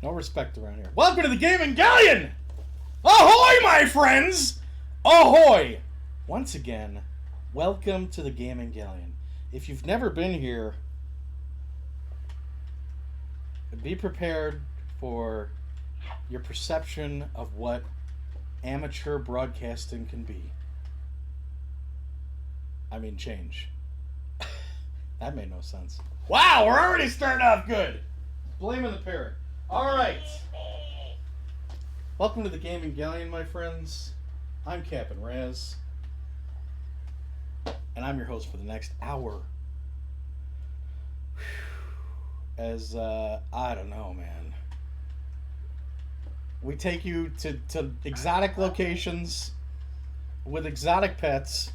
No respect around here. Welcome to the Gaming Galleon! Ahoy, my friends! Ahoy! Once again, welcome to the Gaming Galleon. If you've never been here, be prepared for your perception of what amateur broadcasting can be. I mean, change. That made no sense. Wow, we're already starting off good. Blaming the parrot. All right. Welcome to the Gaming Galleon, my friends. I'm Captain Raz, and I'm your host for the next hour. As, I don't know, man. We take you to exotic locations with exotic pets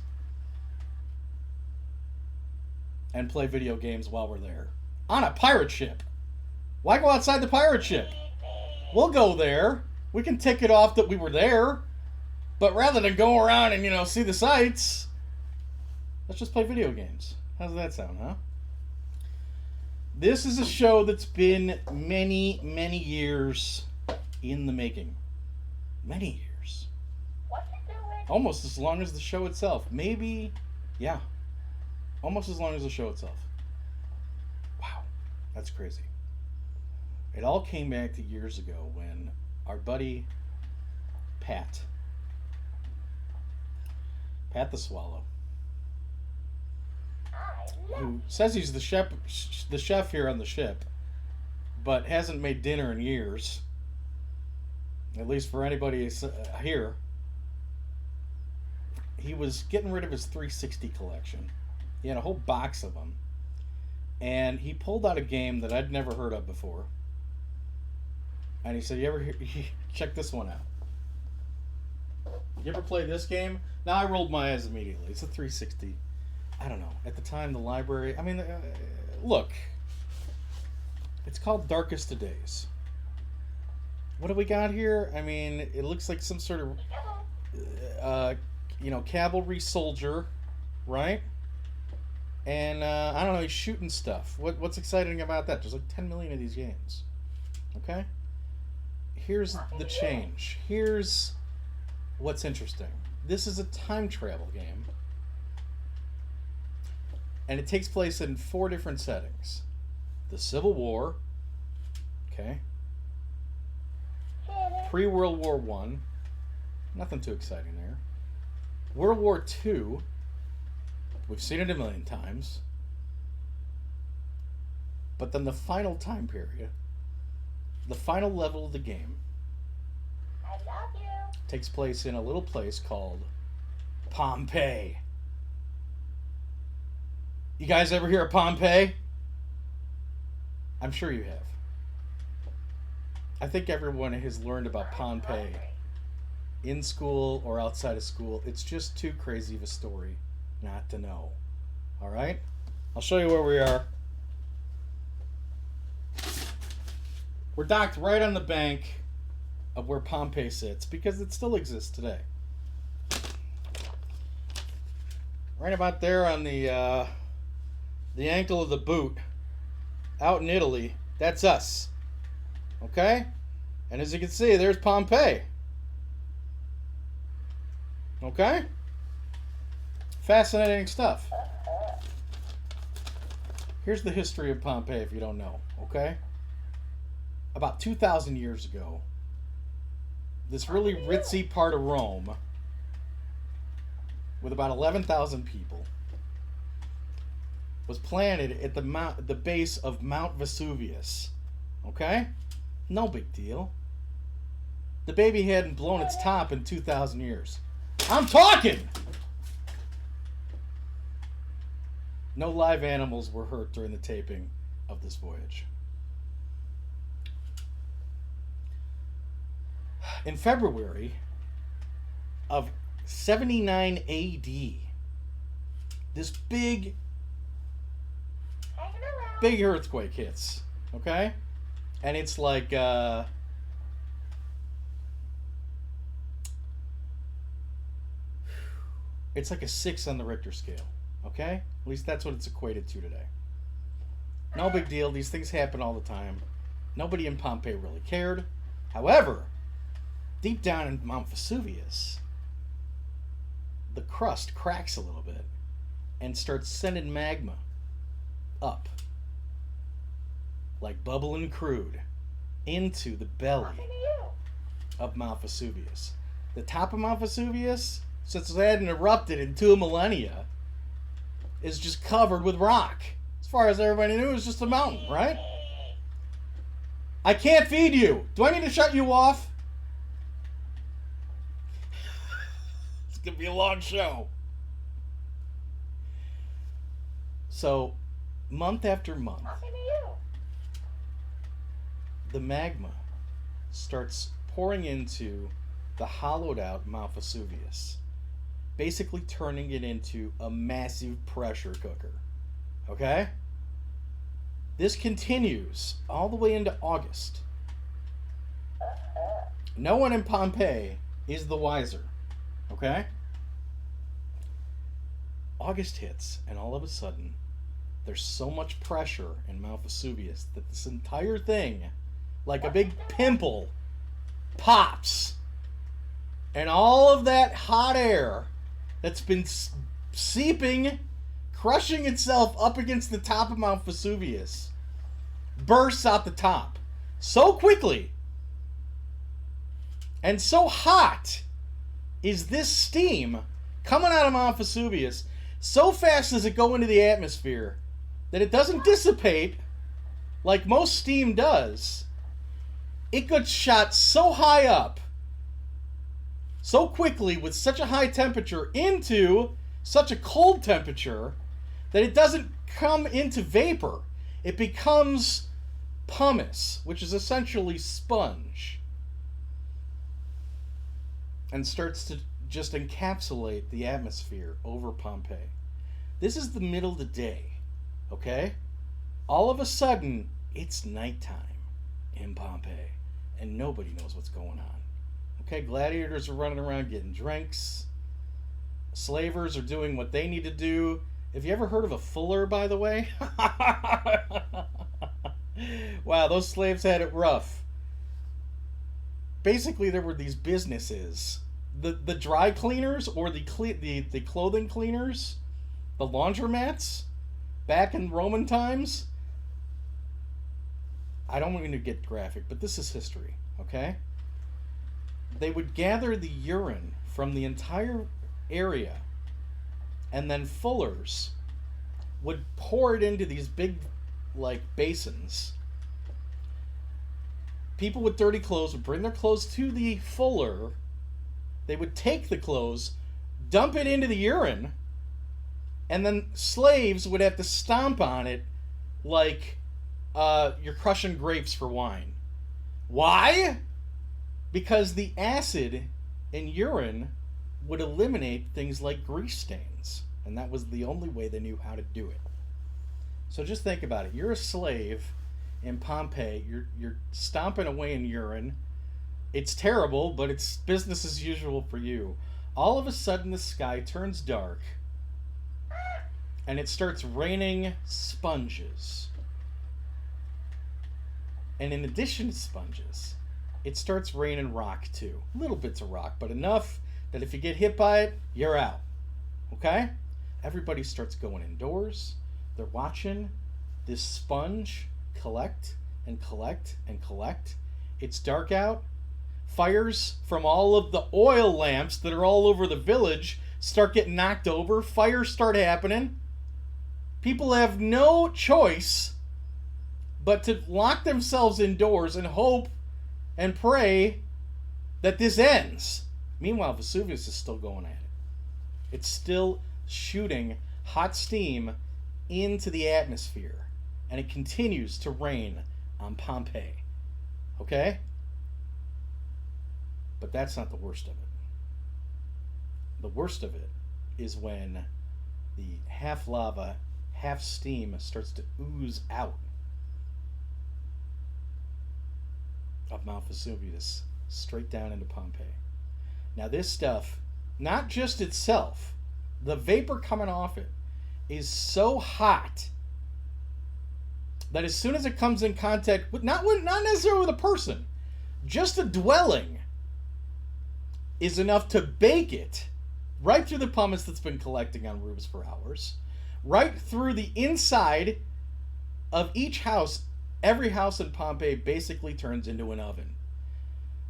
and play video games while we're there. On a pirate ship. Why go outside the pirate ship? We'll go there. We can tick it off that we were there. But rather than go around and, see the sights, let's just play video games. How does that sound, huh? This is a show that's been many, many years in the making. Many years. Almost as long as the show itself. Maybe, yeah. Almost as long as the show itself. Wow, that's crazy. It all came back to years ago when our buddy Pat the Swallow, who says he's the chef here on the ship, but hasn't made dinner in years, at least for anybody here. He was getting rid of his 360 collection. He had a whole box of them, and he pulled out a game that I'd never heard of before. And he said, you ever check this one out? You ever play this game? Now I rolled my eyes immediately. It's a 360. I don't know. At the time, the library... look. It's called Darkest of Days. What do we got here? It looks like some sort of, cavalry soldier, right? And, I don't know, he's shooting stuff. What's exciting about that? There's like 10 million of these games. Okay? Here's the change. Here's what's interesting. This is a time travel game. And it takes place in 4 different settings. The Civil War. Okay. Pre-World War I. Nothing too exciting there. World War II. We've seen it a million times. But then the final time period, the final level of the game, takes place in a little place called Pompeii. You guys ever hear of Pompeii? I'm sure you have. I think everyone has learned about Pompeii in school or outside of school. It's just too crazy of a story not to know. All right? I'll show you where we are. We're docked right on the bank of where Pompeii sits because it still exists today. Right about there on the ankle of the boot, out in Italy, that's us. Okay? And as you can see, there's Pompeii. Okay? Fascinating stuff. Here's the history of Pompeii if you don't know, okay? About 2,000 years ago, this really ritzy part of Rome, with about 11,000 people, was planted at the base of Mount Vesuvius. Okay? No big deal. The baby hadn't blown its top in 2,000 years. I'm talking! No live animals were hurt during the taping of this voyage. In February of 79 AD, this big earthquake hits, okay? And it's like, it's like a 6 on the Richter scale, okay? At least that's what it's equated to today. No big deal. These things happen all the time. Nobody in Pompeii really cared. However, deep down in Mount Vesuvius, the crust cracks a little bit and starts sending magma up, like bubbling crude, into the belly of Mount Vesuvius. The top of Mount Vesuvius, since it hadn't erupted in 2 millennia, is just covered with rock. As far as everybody knew, it was just a mountain, right? I can't feed you. Do I need to shut you off? It's going to be a long show. So, month after month, the magma starts pouring into the hollowed out Mount Vesuvius, basically turning it into a massive pressure cooker. Okay? This continues all the way into August. No one in Pompeii is the wiser. Okay? August hits, and all of a sudden, there's so much pressure in Mount Vesuvius that this entire thing, like a big pimple, pops. And all of that hot air that's been seeping, crushing itself up against the top of Mount Vesuvius, bursts out the top so quickly and so hot is this steam coming out of Mount Vesuvius. So fast does it go into the atmosphere that it doesn't dissipate like most steam does. It gets shot so high up, so quickly, with such a high temperature, into such a cold temperature that it doesn't come into vapor. It becomes pumice, which is essentially sponge, and starts to just encapsulate the atmosphere over Pompeii. This is the middle of the day, okay? All of a sudden, it's nighttime in Pompeii, and nobody knows what's going on. Okay, gladiators are running around getting drinks. Slavers are doing what they need to do. Have you ever heard of a fuller, by the way? Wow, those slaves had it rough. Basically, there were these businesses. The dry cleaners, or the clothing cleaners, the laundromats, back in Roman times. I don't want to get graphic, but this is history, okay? They would gather the urine from the entire area, and then fullers would pour it into these big, like, basins. People with dirty clothes would bring their clothes to the fuller. They would take the clothes, dump it into the urine, and then slaves would have to stomp on it like you're crushing grapes for wine. Why? Because the acid in urine would eliminate things like grease stains, and that was the only way they knew how to do it. So just think about it. You're a slave in Pompeii. You're stomping away in urine. It's terrible, but it's business as usual for you. All of a sudden, the sky turns dark, and it starts raining sponges. And in addition to sponges, it starts raining rock too. Little bits of rock, but enough that if you get hit by it, you're out. Okay? Everybody starts going indoors. They're watching this sponge collect and collect and collect. It's dark out. Fires from all of the oil lamps that are all over the village start getting knocked over. Fires start happening. People have no choice but to lock themselves indoors and hope and pray that this ends. Meanwhile, Vesuvius is still going at it. It's still shooting hot steam into the atmosphere, and it continues to rain on Pompeii. Okay? But that's not the worst of it. The worst of it is when the half lava, half steam starts to ooze out of Mount Vesuvius straight down into Pompeii. Now, this stuff, not just itself, the vapor coming off it is so hot that as soon as it comes in contact with not necessarily with a person, just a dwelling is enough to bake it right through the pumice that's been collecting on roofs for hours, right through the inside of each house. Every house in Pompeii basically turns into an oven.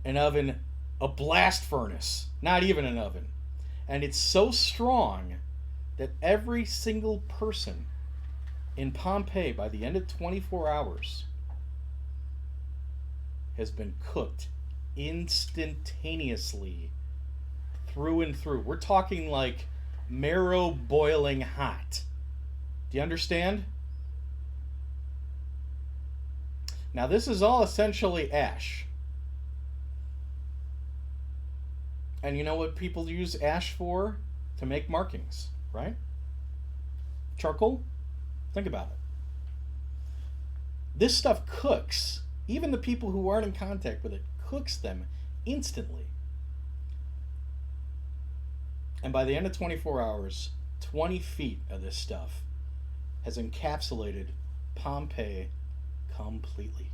An oven, a blast furnace, not even an oven. And it's so strong that every single person in Pompeii, by the end of 24 hours, has been cooked instantaneously through and through. We're talking like marrow boiling hot. Do you understand? Now, this is all essentially ash. And you know what people use ash for? To make markings, right? Charcoal? Think about it. This stuff cooks. Even the people who aren't in contact with it cooks them instantly. And by the end of 24 hours, 20 feet of this stuff has encapsulated Pompeii completely.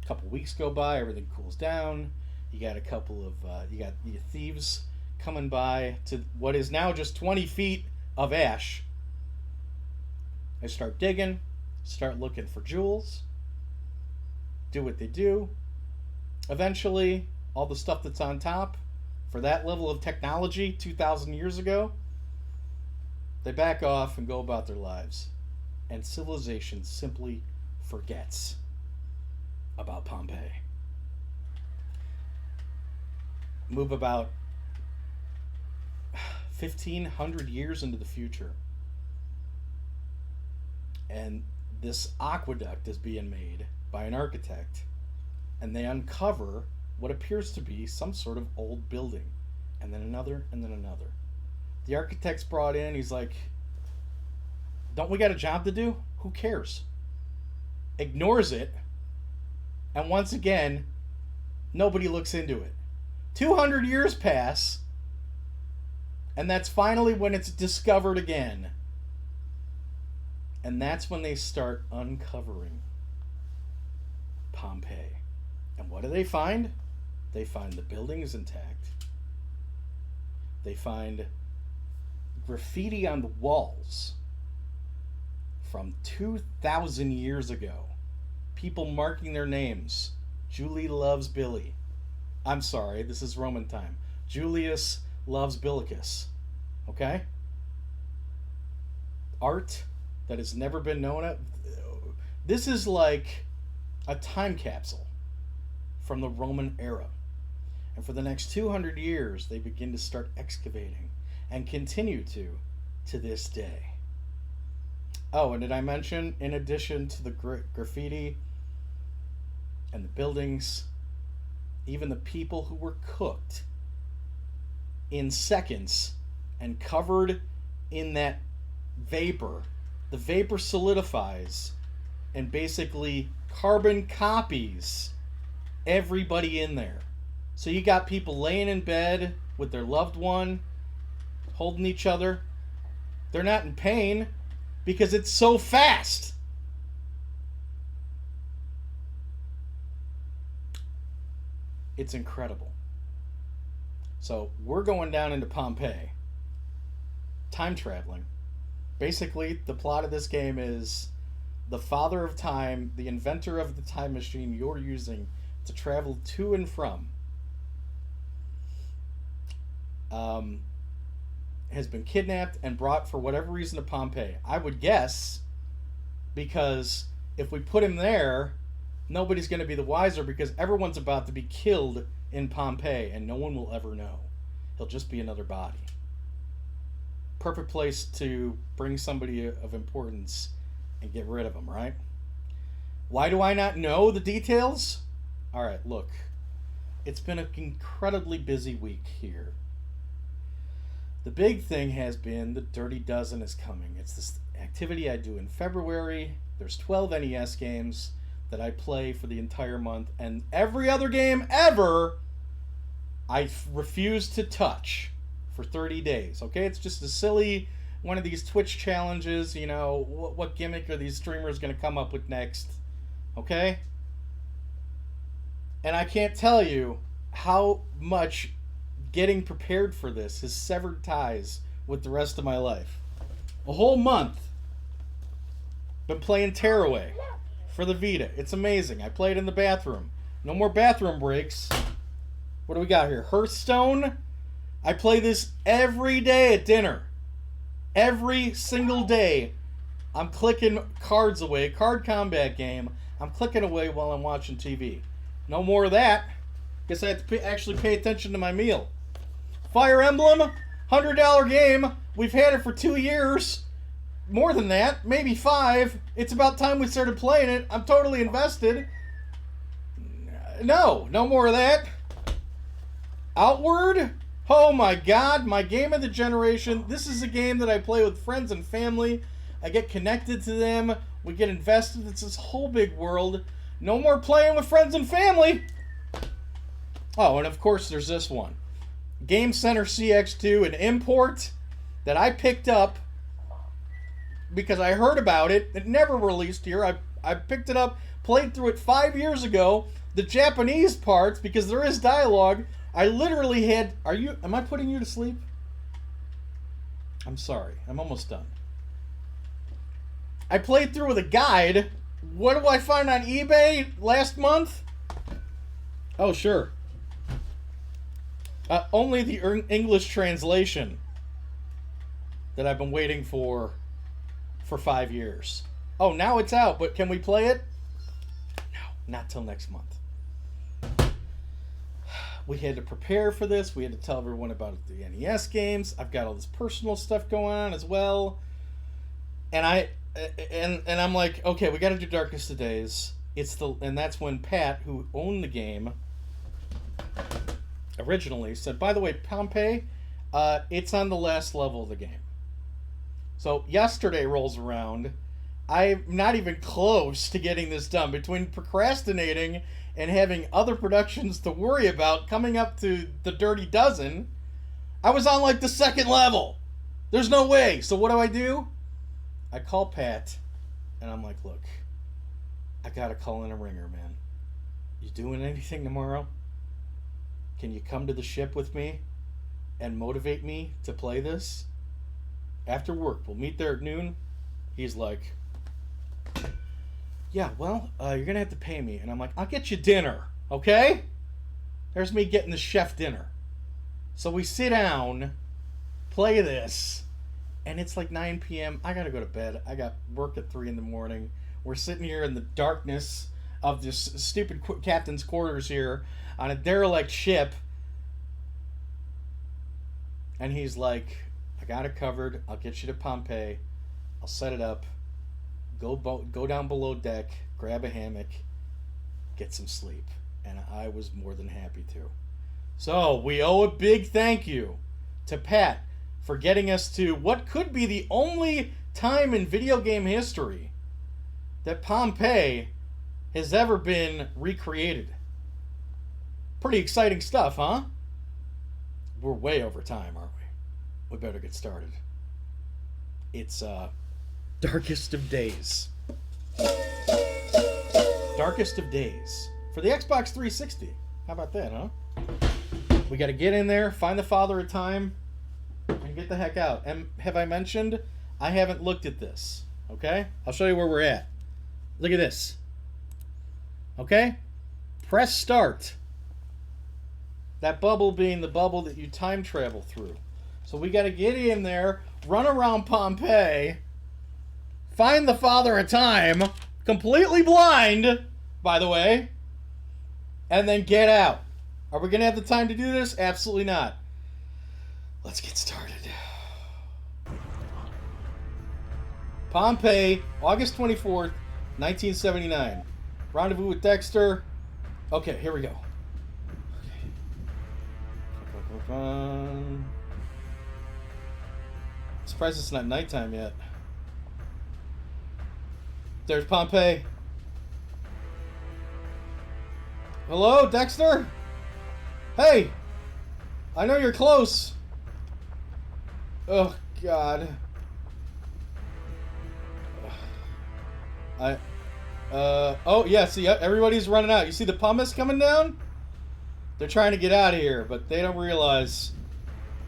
A couple weeks go by, everything cools down. You got a couple of you got the thieves coming by to what is now just 20 feet of ash. They start digging, start looking for jewels, do what they do. Eventually, all the stuff that's on top, for that level of technology 2,000 years ago, they back off and go about their lives. And civilization simply forgets about Pompeii. Move about 1,500 years into the future, and this aqueduct is being made by an architect, and they uncover what appears to be some sort of old building, and then another, and then another. The architect's brought in, he's like, don't we got a job to do? Who cares? Ignores it, and once again, nobody looks into it. 200 years pass, and that's finally when it's discovered again. And that's when they start uncovering Pompeii. And what do they find? They find the building is intact. They find graffiti on the walls from 2,000 years ago. People marking their names. Julie loves Billy. I'm sorry, this is Roman time. Julius loves Billicus. Okay? Art that has never been known. This is like a time capsule from the Roman era. And for the next 200 years, they begin to start excavating and continue to this day. Oh, and did I mention, in addition to the graffiti and the buildings, even the people who were cooked in seconds and covered in that vapor, the vapor solidifies and basically carbon copies everybody in there. So you got people laying in bed with their loved one, holding each other. They're not in pain because it's so fast. It's incredible. So we're going down into Pompeii. Time traveling. Basically, the plot of this game is the father of time, the inventor of the time machine you're using to travel to and from, has been kidnapped and brought for whatever reason to Pompeii. I would guess because if we put him there, nobody's going to be the wiser because everyone's about to be killed in Pompeii and no one will ever know. He'll just be another body. Perfect place to bring somebody of importance and get rid of him, right? Why do I not know the details? All right, look. it's been an incredibly busy week here. The big thing has been the Dirty Dozen is coming. It's this activity I do in February. There's 12 NES games that I play for the entire month, and every other game ever I refuse to touch for 30 days. Okay, it's just a silly one of these Twitch challenges. You know, what gimmick are these streamers going to come up with next? Okay, and I can't tell you how much getting prepared for this has severed ties with the rest of my life. A whole month been playing Tearaway for the Vita. It's amazing. I play it in the bathroom. No more bathroom breaks. What do we got here? Hearthstone. I play this every day at dinner. Every single day. I'm clicking cards away. Card combat game. I'm clicking away while I'm watching TV. No more of that. Guess I have to actually pay attention to my meal. Fire Emblem. $100 game. We've had it for 2 years. More than that. Maybe 5. It's about time we started playing it. I'm totally invested. No more of that. Outward? Oh my god, my game of the generation. This is a game that I play with friends and family. I get connected to them. We get invested. It's this whole big world. No more playing with friends and family. Oh, and of course there's this one. Game Center CX2, an import that I picked up because I heard about it. It never released here. I picked it up, played through it 5 years ago. The Japanese parts, because there is dialogue, I literally had... Am I putting you to sleep? I'm sorry. I'm almost done. I played through with a guide. What do I find on eBay last month? Oh, sure. Only the English translation that I've been waiting for 5 years. Oh, now it's out, but can we play it? No, not till next month. We had to prepare for this. We had to tell everyone about the NES games. I've got all this personal stuff going on as well. And I'm like, okay, we got to do Darkest of Days. And that's when Pat, who owned the game originally, said, by the way, Pompeii, it's on the last level of the game. So yesterday rolls around. I'm not even close to getting this done. Between procrastinating and having other productions to worry about coming up to the Dirty Dozen, I was on like the second level. There's no way. So what do? I call Pat, and I'm like, look, I gotta call in a ringer, man. You doing anything tomorrow? Can you come to the ship with me and motivate me to play this? After work, we'll meet there at noon. He's like, yeah, well, you're going to have to pay me. And I'm like, I'll get you dinner, okay? There's me getting the chef dinner. So we sit down, play this, and it's like 9 p.m. I got to go to bed. I got work at 3 in the morning. We're sitting here in the darkness of this stupid captain's quarters here on a derelict ship. And he's like, I got it covered. I'll get you to Pompeii. I'll set it up. Go down below deck, grab a hammock, get some sleep. And I was more than happy to. So we owe a big thank you to Pat for getting us to what could be the only time in video game history that Pompeii has ever been recreated. Pretty exciting stuff, huh? We're way over time, aren't we? We better get started. It's Darkest of Days. Darkest of Days. For the Xbox 360. How about that, huh? We got to get in there, find the Father of Time, and get the heck out. And have I mentioned, I haven't looked at this. Okay? I'll show you where we're at. Look at this. Okay? Press start. That bubble being the bubble that you time travel through. So we got to get in there, run around Pompeii, find the Father of Time, completely blind, by the way, and then get out. Are we going to have the time to do this? Absolutely not. Let's get started. Pompeii, August 24th, 1979. Rendezvous with Dexter. Okay, here we go. Surprised it's not nighttime yet. There's Pompeii. Hello, Dexter? Hey! I know you're close. Oh, God. Oh, yeah, see, everybody's running out. You see the pumice coming down? They're trying to get out of here, but they don't realize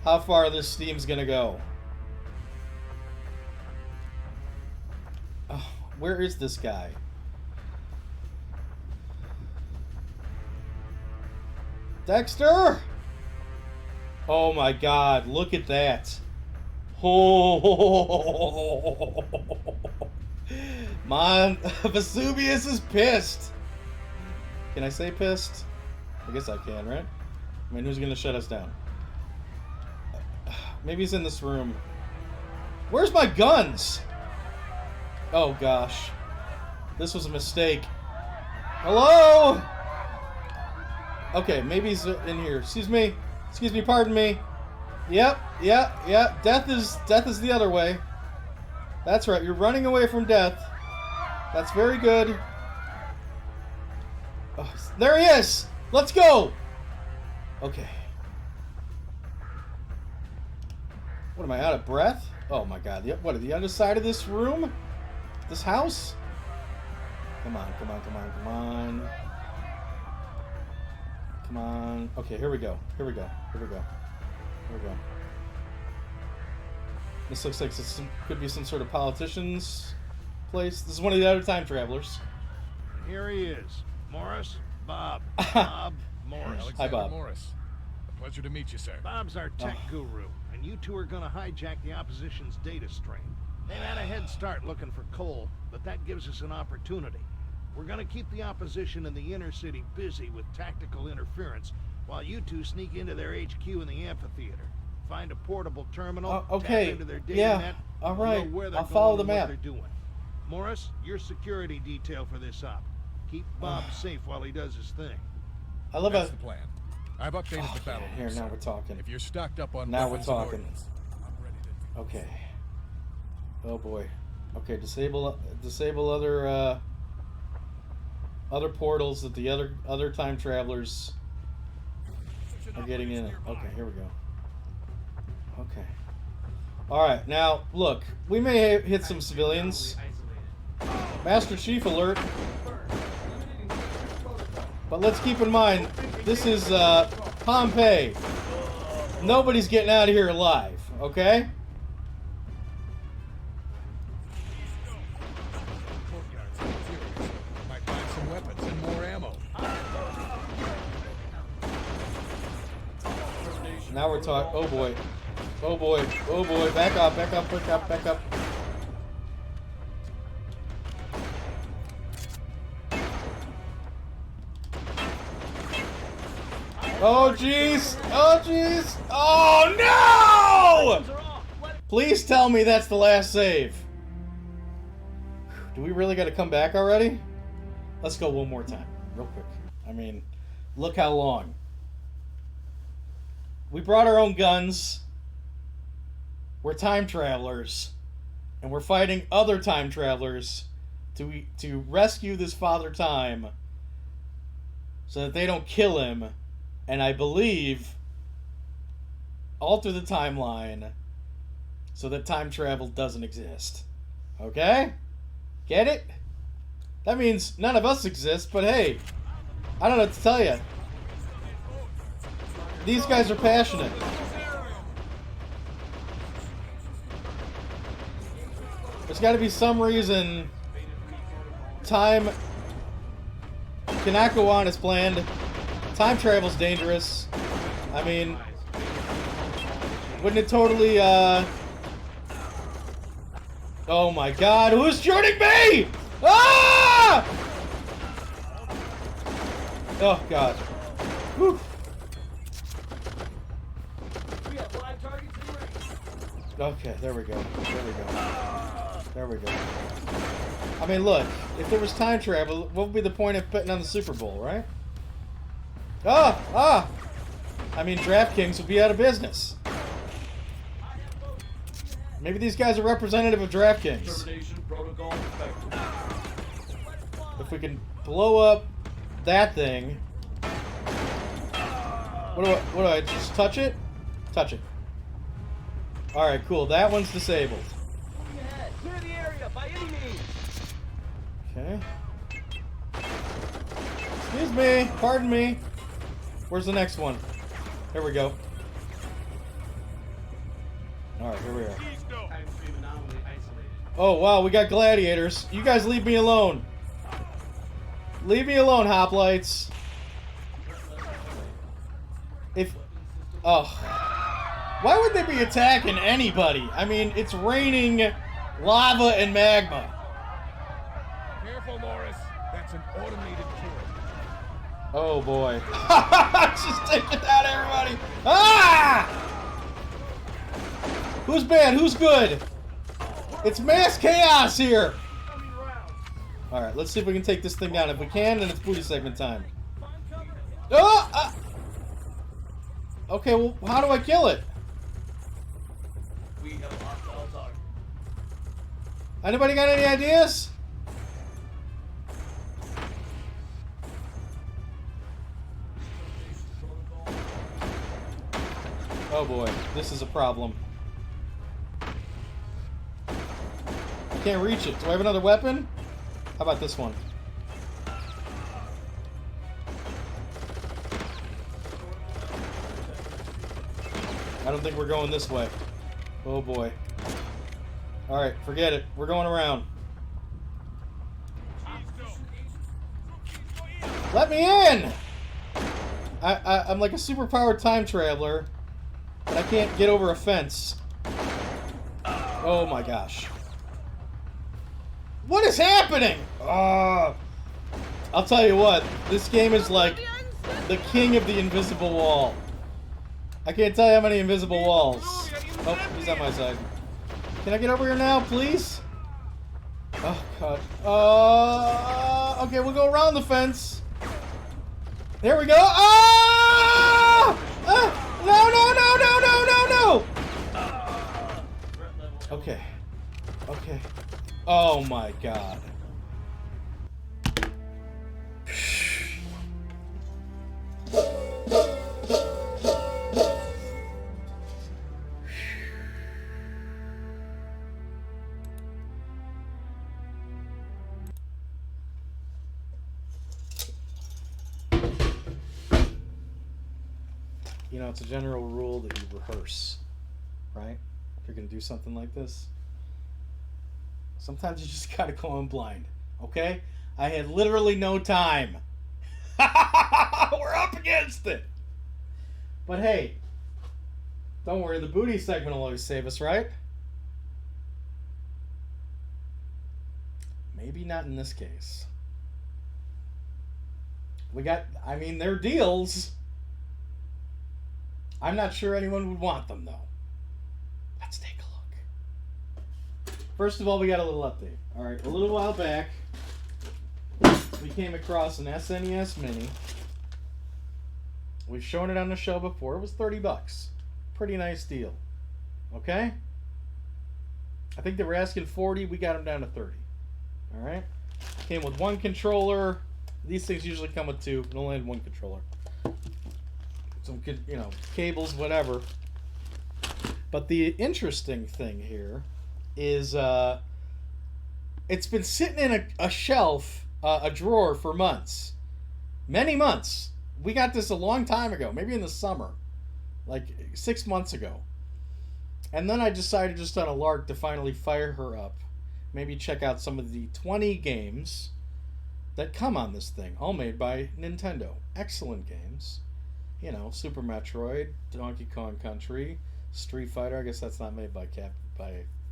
how far this steam's gonna go. Oh, where is this guy? Dexter! Oh my God, look at that. Oh, man, Vesuvius is pissed. Can I say pissed? I guess I can, right? I mean, who's gonna shut us down? Maybe he's in this room. Where's my guns? Oh gosh. This was a mistake. Hello? Okay, maybe he's in here. Excuse me, pardon me. Yep. Death is the other way. That's right, you're running away from death. That's very good. Oh, there he is! Let's go! Okay. What, am I out of breath? Oh my God, what, the other side of this room? This house? Come on. Come on. Okay, here we go. This looks like this could be some sort of politician's place. This is one of the other time travelers. Here he is. Morris, Bob. Bob Morris. Alexander Hi, Bob. Morris. A pleasure to meet you, sir. Bob's our tech guru, and you two are going to hijack the opposition's data stream. They've had a head start looking for coal, but that gives us an opportunity. We're going to keep the opposition in the inner city busy with tactical interference, while you two sneak into their HQ in the amphitheater. Find a portable terminal, okay. tap into their data net, all right. know where they're I'll follow the going and map. what they're doing. Morris, you're security detail for this op. Keep Bob safe while he does his thing. I love That's it. the plan. I've updated the battle. Here, map, now sir. we're talking. If you're stocked up on Now we're weapons and talking. ordnance, I'm ready to... Okay. Oh boy. Okay, disable other portals that the other time travelers are getting in. Okay, here we go. Okay. All right, now look, we may hit some civilians. Master Chief alert. But let's keep in mind, this is Pompeii. Nobody's getting out of here alive, okay? Might find some weapons and more ammo. Now we're talking. Oh boy. Oh boy. Oh boy. Back up. Back up. Back up. Back up. Oh jeez. Oh jeez. Oh no! Please tell me that's the last save. Do we really got to come back already? Let's go one more time, real quick. I mean, look how long. We brought our own guns. We're time travelers. And we're fighting other time travelers to rescue this Father Time so that they don't kill him. And I believe alter the timeline so that time travel doesn't exist. Okay? Get it? That means none of us exist, but hey, I don't know what to tell you. These guys are passionate. There's got to be some reason time cannot go on as planned. Time travel's dangerous. I mean, wouldn't it totally, Oh my God, who's shooting me? Ah! Oh God. Whew. Okay, there we go. There we go. I mean, look, if there was time travel, what would be the point of betting on the Super Bowl, right? Ah! I mean, DraftKings would be out of business. Maybe these guys are representative of DraftKings. If we can blow up that thing. What do I just touch it? Touch it. Alright, cool. That one's disabled. Clear the area by any means. Okay. Excuse me. Pardon me. Where's the next one? Here we go. Alright, here we are. Oh, wow, we got gladiators. You guys leave me alone. Leave me alone, hoplites. Oh. Why would they be attacking anybody? I mean, it's raining lava and magma. Careful, Morris. That's an automated turret. Oh, boy. Just taking out everybody. Ah! Who's bad? Who's good? It's mass chaos here. Alright, let's see if we can take this thing down. If we can, then it's booty segment time. Oh! Okay, well, how do I kill it? Anybody got any ideas? Oh boy, this is a problem. I can't reach it. Do I have another weapon? How about this one? I don't think we're going this way. Oh boy. Alright, forget it. We're going around. Let me in! I'm like a superpowered time traveler, but I can't get over a fence. Oh my gosh. What is happening? I'll tell you what, this game is like the king of the invisible wall. I can't tell you how many invisible walls. Oh, he's on my side. Can I get over here now, please? Oh, God. Okay, we'll go around the fence. There we go. No! Okay. Okay. Oh, my God. You know, it's a general rule that you rehearse, right? If you're going to do something like this. Sometimes you just got to go in blind, okay? I had literally no time. We're up against it. But hey, don't worry, the booty segment will always save us, right? Maybe not in this case. We got, I mean, they're deals. I'm not sure anyone would want them, though. Let's take a look. First of all, we got a little update. All right, a little while back, we came across an SNES Mini. We've shown it on the show before. It was $30. Pretty nice deal. Okay? I think they were asking 40. We got them down to 30. All right? Came with one controller. These things usually come with two. It only had one controller. Some, you know, cables, whatever. But the interesting thing here is it's been sitting in a shelf, a drawer for months. Many months. We got this a long time ago, maybe in the summer, like 6 months ago. And then I decided just on a lark to finally fire her up. Maybe check out some of the 20 games that come on this thing, all made by Nintendo. Excellent games. You know, Super Metroid, Donkey Kong Country, Street Fighter. I guess that's not made by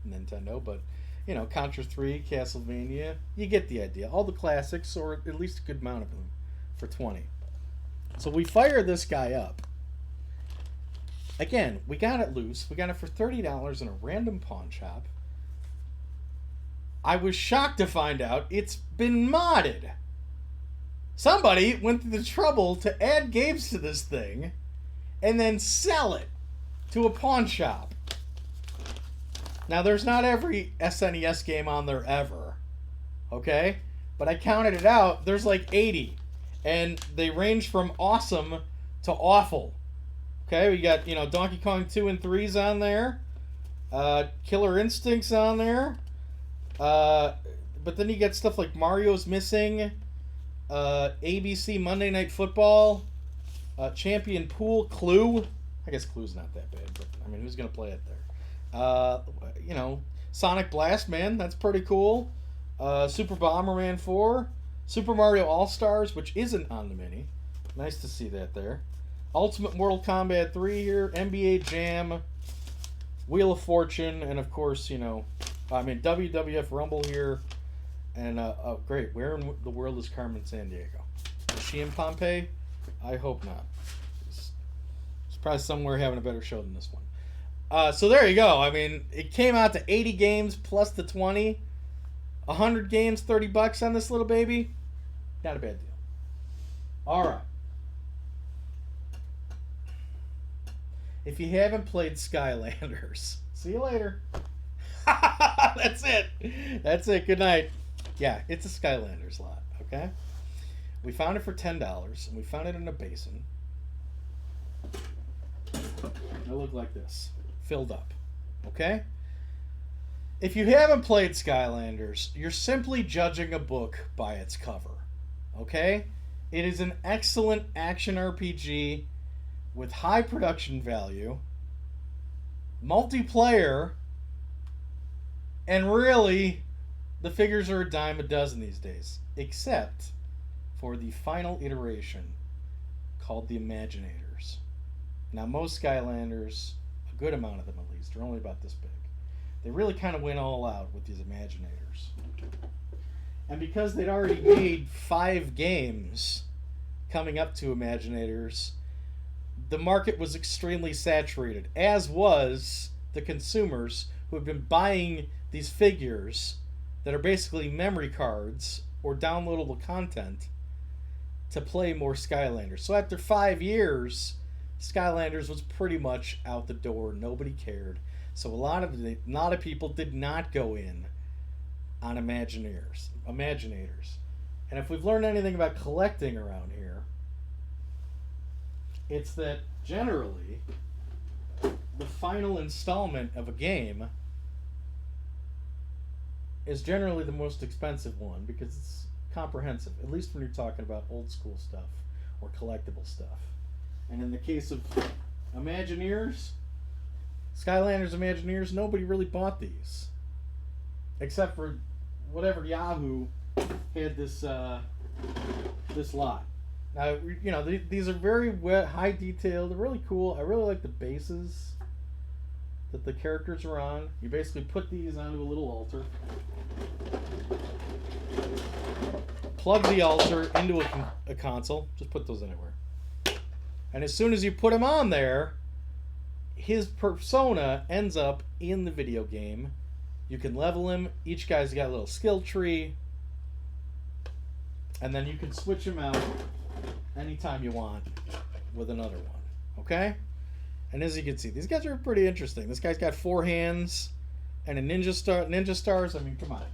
Nintendo, but you know, Contra 3, Castlevania. You get the idea. All the classics, or at least a good amount of them, for 20. So we fire this guy up. Again, we got it loose. We got it for $30 in a random pawn shop. I was shocked to find out it's been modded. Somebody went through the trouble to add games to this thing and then sell it to a pawn shop. Now, there's not every SNES game on there ever, okay? But I counted it out. There's like 80, and they range from awesome to awful. Okay, we got, Donkey Kong 2 and 3's on there. Killer Instinct's on there. But then you get stuff like Mario's Missing, ABC Monday Night Football, Champion Pool, Clue. I guess Clue's not that bad, but I mean, who's going to play it there? Sonic Blast, man, that's pretty cool. Super Bomberman 4, Super Mario All-Stars, which isn't on the Mini. Nice to see that there. Ultimate Mortal Kombat 3 here, NBA Jam, Wheel of Fortune, and of course, WWF Rumble here. And, great, where in the world is Carmen Sandiego? Is she in Pompeii? I hope not. It's probably somewhere having a better show than this one. So there you go. I mean, it came out to 80 games plus the 20. 100 games, $30 on this little baby. Not a bad deal. All right. If you haven't played Skylanders, see you later. That's it. That's it. Good night. Yeah, it's a Skylanders lot, okay? We found it for $10, and we found it in a basin. It'll look like this. Filled up, okay? If you haven't played Skylanders, you're simply judging a book by its cover, okay? It is an excellent action RPG with high production value, multiplayer, and really, the figures are a dime a dozen these days, except for the final iteration called the Imaginators. Now, most Skylanders, a good amount of them at least, are only about this big. They really kind of went all out with these Imaginators. And because they'd already made 5 games coming up to Imaginators, the market was extremely saturated, as was the consumers who have been buying these figures that are basically memory cards or downloadable content to play more Skylanders. So after 5 years, Skylanders was pretty much out the door. Nobody cared. So a lot of people did not go in on Imaginators. And if we've learned anything about collecting around here, it's that generally the final installment of a game is generally the most expensive one because it's comprehensive, at least when you're talking about old school stuff or collectible stuff. And in the case of Imagineers, Skylanders Imagineers, nobody really bought these. Except for whatever Yahoo had this lot. Now, these are very high detail. They're really cool. I really like the bases that the characters are on. You basically put these onto a little altar. Plug the altar into a console. Just put those anywhere. And as soon as you put him on there, his persona ends up in the video game. You can level him. Each guy's got a little skill tree. And then you can switch him out anytime you want with another one. Okay? And as you can see, these guys are pretty interesting. This guy's got 4 hands and a ninja stars. I mean, come on.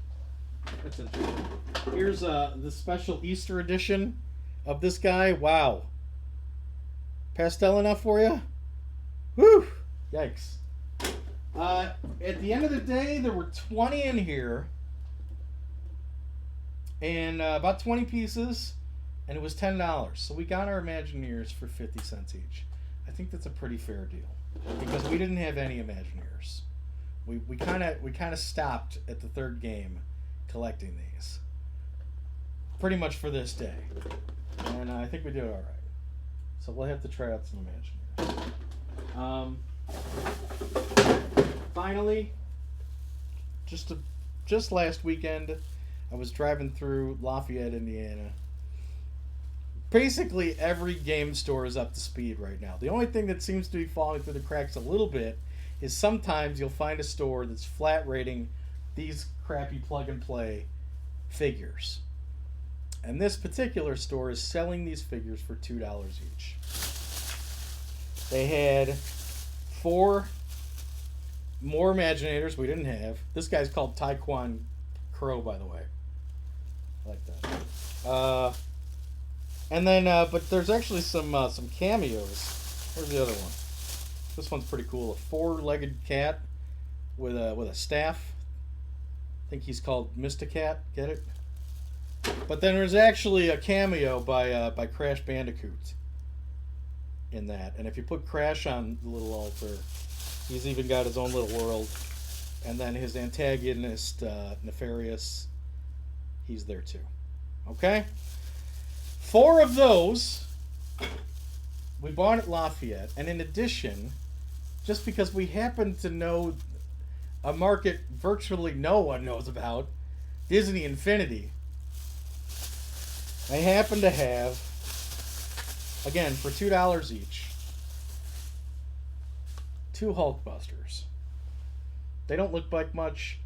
That's interesting. Here's the special Easter edition of this guy. Wow. Pastel enough for you? Whew. Yikes. At the end of the day, there were 20 in here. And about 20 pieces. And it was $10. So we got our Imagineers for 50 cents each. I think that's a pretty fair deal. Because we didn't have any Imagineers. We kind of stopped at the 3rd game collecting these. Pretty much for this day. And I think we did alright. So we'll have to try out some Imagineers. Finally, just last weekend, I was driving through Lafayette, Indiana. Basically, every game store is up to speed right now. The only thing that seems to be falling through the cracks a little bit is sometimes you'll find a store that's flat rating these crappy plug-and-play figures. And this particular store is selling these figures for $2 each. They had 4 more Imaginators we didn't have. This guy's called Taekwon Crow, by the way. I like that. And then, but there's actually some cameos. Where's the other one? This one's pretty cool. A 4-legged cat with a staff. I think he's called Mysticat. Get it? But then there's actually a cameo by Crash Bandicoot in that. And if you put Crash on the little altar, he's even got his own little world. And then his antagonist, Nefarious, he's there too. Okay? 4 of those we bought at Lafayette. And in addition, just because we happen to know a market virtually no one knows about, Disney Infinity, I happen to have, again, for $2 each, 2 Hulkbusters. They don't look like much.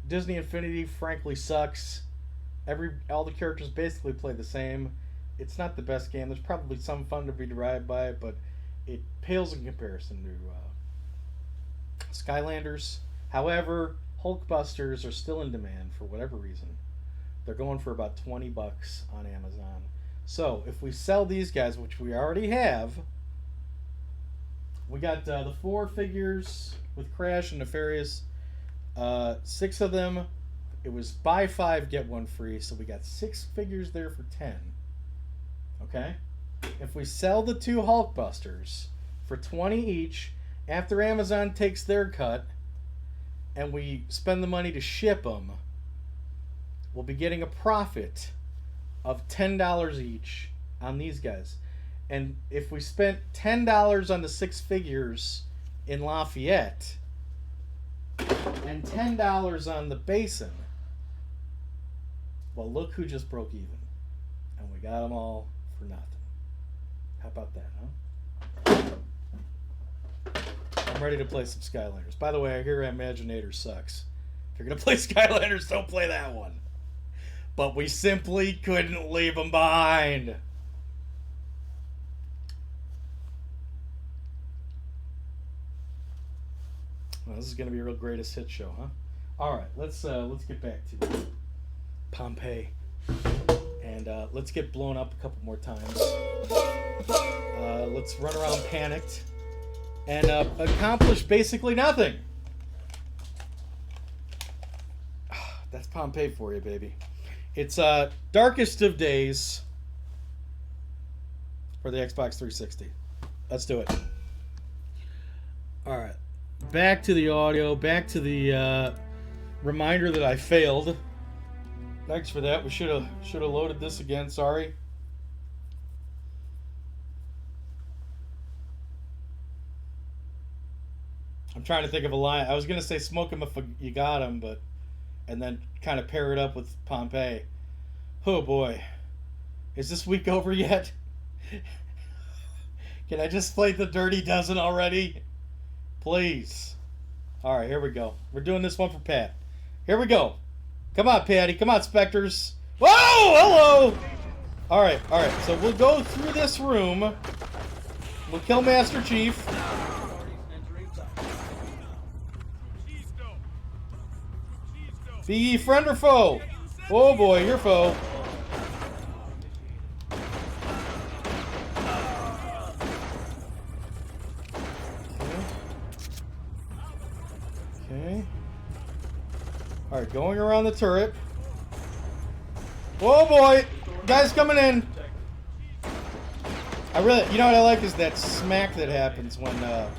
Disney Infinity, frankly, sucks. All the characters basically play the same. It's not the best game. There's probably some fun to be derived by it, but it pales in comparison to Skylanders. However, Hulkbusters are still in demand for whatever reason. They're going for about $20 on Amazon. So if we sell these guys, which we already have, we got the 4 figures with Crash and Nefarious. 6 of them. It was buy 5 get 1 free, so we got 6 figures there for 10. Okay? If we sell the 2 Hulkbusters for 20 each, after Amazon takes their cut, and we spend the money to ship them, we'll be getting a profit of $10 each on these guys. And if we spent $10 on the 6 figures in Lafayette and $10 on the Basin, well, look who just broke even. And we got them all for nothing. How about that, huh? I'm ready to play some Skylanders. By the way, I hear Imaginator sucks. If you're going to play Skylanders, don't play that one. But we simply couldn't leave them behind. Well, this is going to be a real greatest hit show, huh? All right, let's get back to Pompeii, and let's get blown up a couple more times. Let's run around panicked and accomplish basically nothing. That's Pompeii for you, baby. It's Darkest of Days for the Xbox 360. Let's do it. All right. Back to the audio. Back to the reminder that I failed. Thanks for that. We should have loaded this again. Sorry. I'm trying to think of a line. I was gonna say "smoke him if you got him," but and then kind of pair it up with Pompeii. Oh boy, is this week over yet? Can I just play the Dirty Dozen already? Please. All right, here we go. We're doing this one for Pat. Here we go. Come on, Patty. Come on, Spectres. Whoa! Hello! All right. So we'll go through this room. We'll kill Master Chief. Be ye friend or foe? Oh boy, you're foe. Okay. Alright, going around the turret. Oh boy! Guys coming in! You know what I like is that smack that happens when a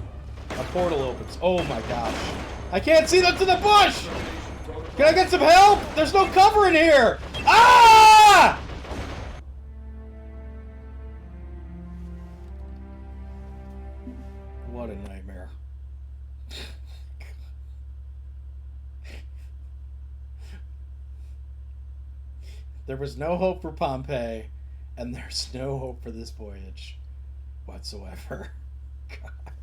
portal opens. Oh my gosh. I can't see them to the bush! Can I get some help? There's no cover in here! Ah! What a nightmare. There was no hope for Pompeii, and there's no hope for this voyage whatsoever. God.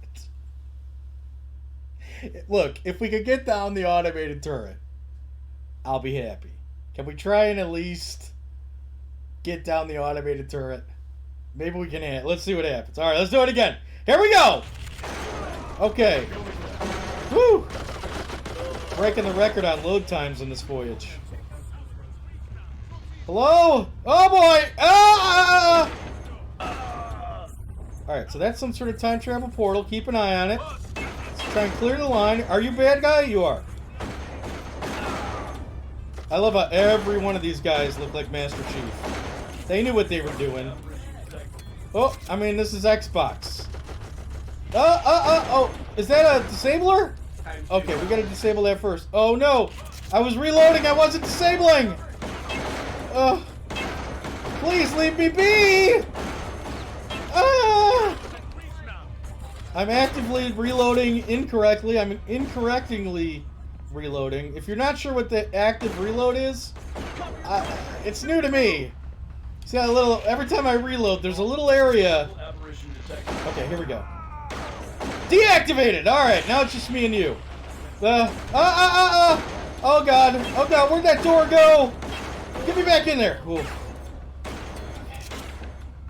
Look, if we could get down the automated turret, I'll be happy. Can we try and at least get down the automated turret? Maybe we can. Let's see what happens. All right, let's do it again. Here we go. Okay. Woo! Breaking the record on load times in this voyage. Hello? Oh boy! Ah! Alright, so that's some sort of time travel portal. Keep an eye on it. Let's try and clear the line. Are you bad guy? You are. I love how every one of these guys look like Master Chief. They knew what they were doing. Oh, I mean, this is Xbox. Oh, is that a disabler? Okay, we gotta disable that first. Oh no! I was reloading, I wasn't disabling! Please leave me be! I'm actively reloading incorrectly. I'm incorrectingly reloading. If you're not sure what the active reload is, it's new to me. See that little, every time I reload, there's a little area. Okay, here we go. Deactivated! Alright, now it's just me and you. Oh god, where'd that door go? Get me back in there. Ooh.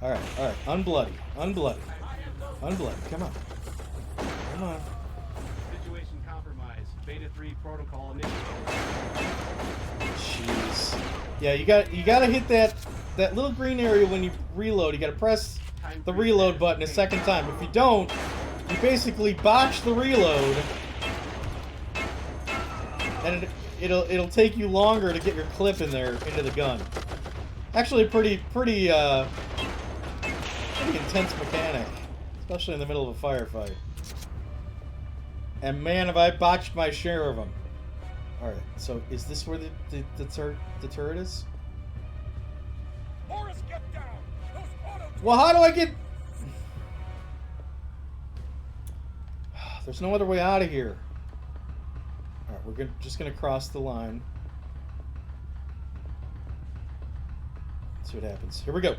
Alright, unbloody, come on. Situation compromised. Beta 3 protocol initiated. Jeez. Yeah, you gotta hit that little green area when you reload. You gotta press the reload button a second time. If you don't, you basically botch the reload, and it'll take you longer to get your clip in there into the gun. Actually, pretty intense mechanic, especially in the middle of a firefight. And man, have I botched my share of them. All right, so is this where the turret is? Morris, get down! Those auto... Well, how do I get? There's no other way out of here. All right, we're just gonna cross the line. Let's see what happens. Here we go.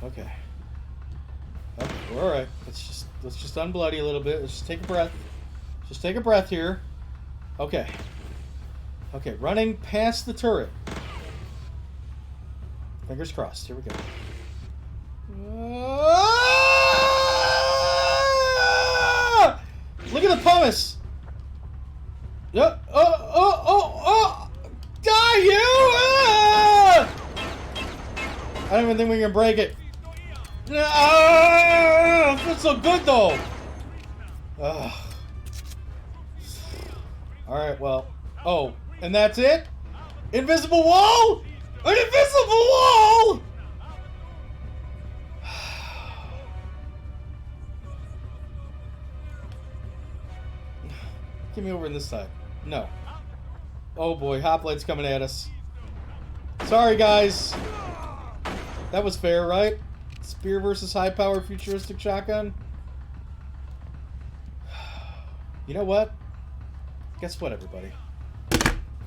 Okay, we're all right. Let's just unbloody a little bit. Let's just take a breath. Just take a breath here. Okay, running past the turret. Fingers crossed. Here we go. Look at the pumice. Yep. Oh! Die, you! I don't even think we can break it. It feels so good, though. Alright, well. Oh, and that's it? Invisible wall? An invisible wall! Get me over on this side. No. Oh boy, Hoplight's coming at us. Sorry, guys. That was fair, right? Spear versus high-powered futuristic shotgun. You know what? Guess what, everybody?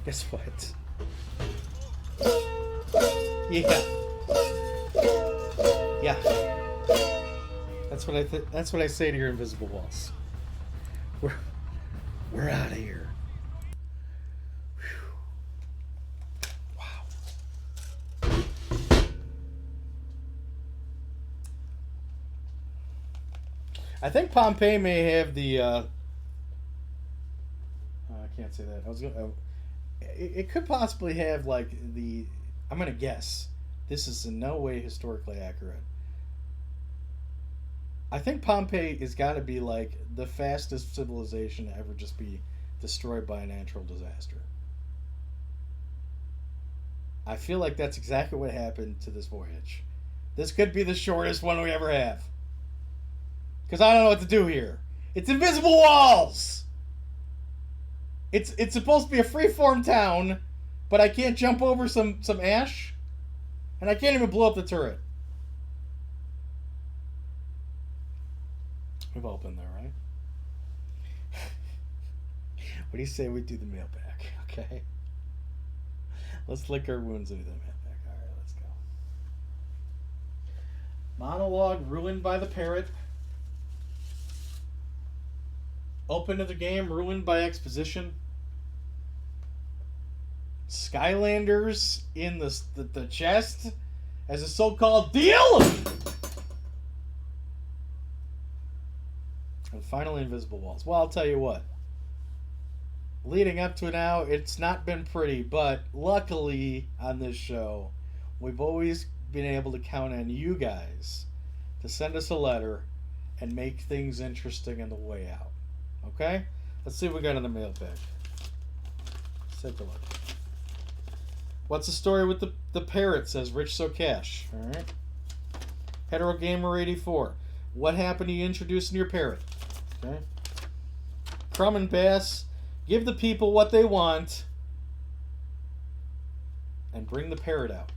Guess what? Yeah. That's what I say to your invisible walls. We're out of here. I think Pompeii may have the. I can't say that. I was gonna. It could possibly have like the. I'm gonna guess. This is in no way historically accurate. I think Pompeii has got to be like the fastest civilization to ever just be destroyed by a natural disaster. I feel like that's exactly what happened to this voyage. This could be the shortest one we ever have. Because I don't know what to do here. It's invisible walls! It's supposed to be a freeform town, but I can't jump over some ash, and I can't even blow up the turret. We've all been there, right? What do you say we do the mailbag, okay? Let's lick our wounds into the mailbag. Alright, let's go. Monologue ruined by the parrot. Open to the game ruined by exposition. Skylanders in the chest as a so-called deal. And finally, invisible walls. Well, I'll tell you what. Leading up to now, it's not been pretty, but luckily on this show, we've always been able to count on you guys to send us a letter and make things interesting on the way out. Okay? Let's see what we got in the mailbag. Let's take a look. What's the story with the parrot, says Rich So Cash. Alright. Hetero Gamer 84. What happened to you introducing your parrot? Okay. Crumb and Bass. Give the people what they want and bring the parrot out.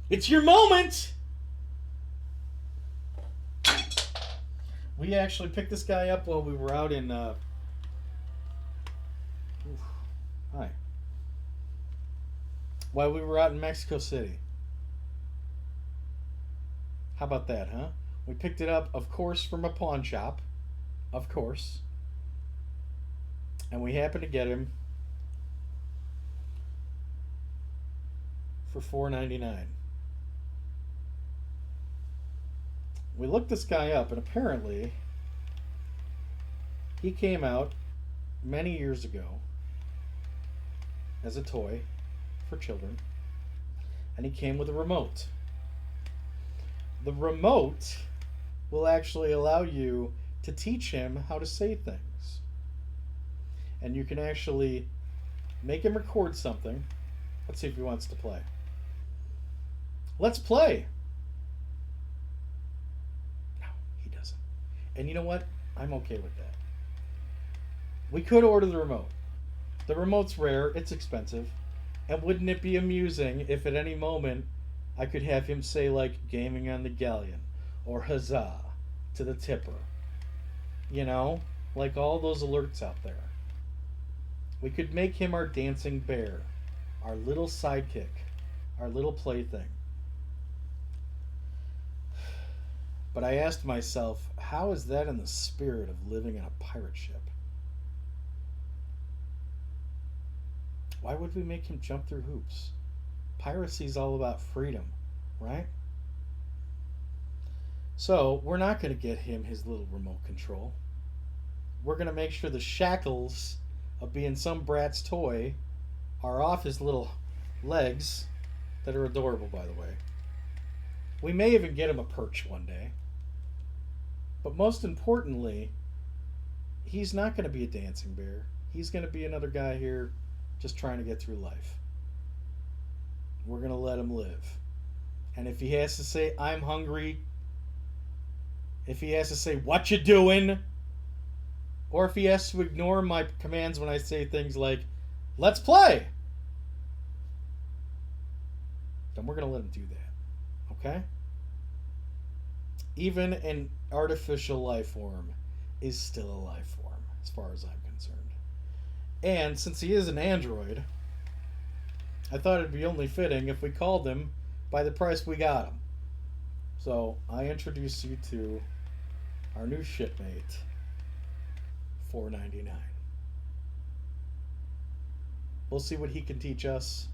It's your moment! We actually picked this guy up while we were out in... Hi. While we were out in Mexico City. How about that, huh? We picked it up, of course, from a pawn shop. Of course. And we happened to get him for $4.99. We looked this guy up, and apparently he came out many years ago as a toy for children, and he came with a remote. The remote will actually allow you to teach him how to say things. And you can actually make him record something. Let's see if he wants to play. Let's play! No, he doesn't. And you know what? I'm okay with that. We could order the remote. The remote's rare, it's expensive. And wouldn't it be amusing if at any moment I could have him say, like, gaming on the Galleon, or huzzah to the tipper. You know, like all those alerts out there. We could make him our dancing bear, our little sidekick, our little plaything. But I asked myself, how is that in the spirit of living on a pirate ship? Why would we make him jump through hoops? Piracy's all about freedom, right? So, we're not going to get him his little remote control. We're going to make sure the shackles of being some brat's toy are off his little legs, that are adorable, by the way. We may even get him a perch one day. But most importantly, he's not going to be a dancing bear. He's going to be another guy here just trying to get through life. We're going to let him live. And if he has to say, I'm hungry, if he has to say, what you doing, or if he has to ignore my commands when I say things like, let's play, then we're going to let him do that. Okay? Even an artificial life form is still a life form, as far as I'm concerned. And since he is an android, I thought it'd be only fitting if we called him by the price we got him. So I introduce you to our new shipmate, $4.99. We'll see what he can teach us,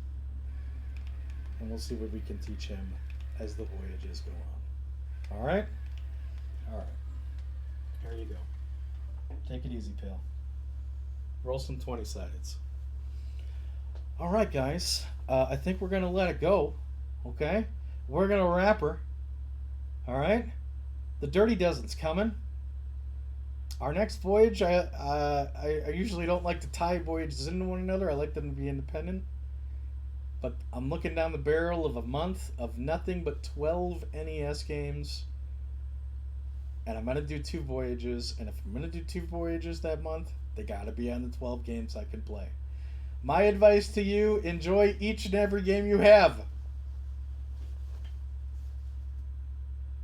and we'll see what we can teach him as the voyages go on. All right? All right. There you go. Take it easy, pal. Roll some 20-sideds. All right, guys. I think we're going to let it go. Okay? We're going to wrap her. All right? The Dirty Dozen's coming. Our next voyage, I usually don't like to tie voyages into one another. I like them to be independent. But I'm looking down the barrel of a month of nothing but 12 NES games. And I'm going to do 2 voyages. And if I'm going to do 2 voyages that month, they got to be on the 12 games I can play. My advice to you, enjoy each and every game you have.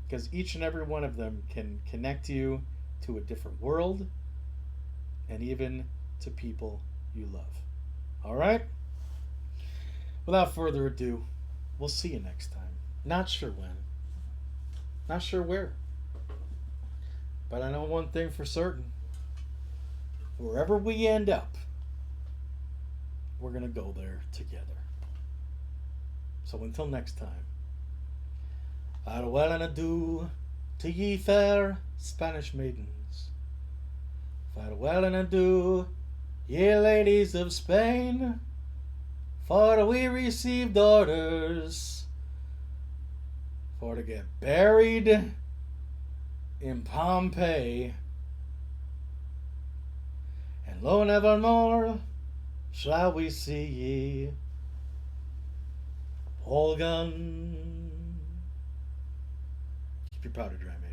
Because each and every one of them can connect you to a different world and even to people you love. All right? Without further ado, we'll see you next time. Not sure when. Not sure where. But I know one thing for certain. Wherever we end up, we're going to go there together. So until next time, farewell and adieu to ye fair Spanish maidens. Farewell and adieu, ye ladies of Spain, for we received orders for to get buried in Pompeii, and lo, nevermore shall we see ye all gone. Keep your powder dry, man.